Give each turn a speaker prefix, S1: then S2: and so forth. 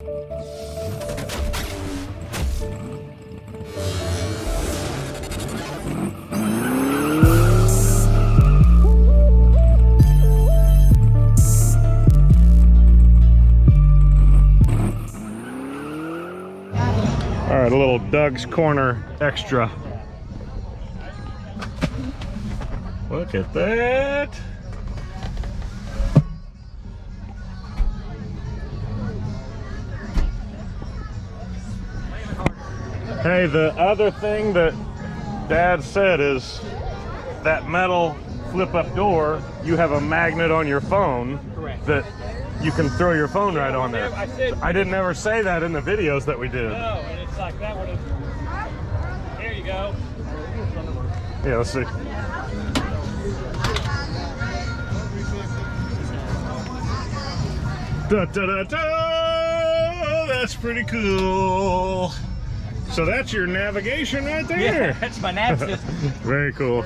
S1: All right, a little Doug's Corner extra. Look at that. Hey, the other thing that Dad said is that metal flip-up door, you have a magnet on your phone.
S2: Correct.
S1: That you can throw your phone right on there.
S2: I
S1: didn't ever say that in the videos that we did.
S2: No, and it's like that would have. There you go.
S1: Yeah, let's see. Da, da, da, da. That's pretty cool. So that's your navigation right there.
S2: Yeah, that's my nav system.
S1: Very cool.